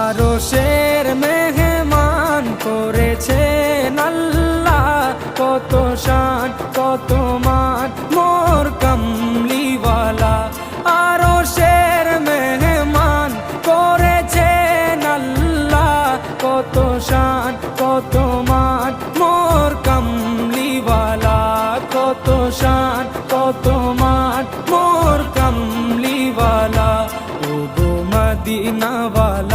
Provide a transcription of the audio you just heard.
আরশের মেহমান করেছেন আল্লাহ, কত শান কত মান মোর কামলিওয়ালা। আরশের মেহমান করেছেন আল্লাহ, কত শান কত মান মোর কামলিওয়ালা, কত শান কত মান মোর কামলিওয়ালা। ও গো মদিনাওয়ালা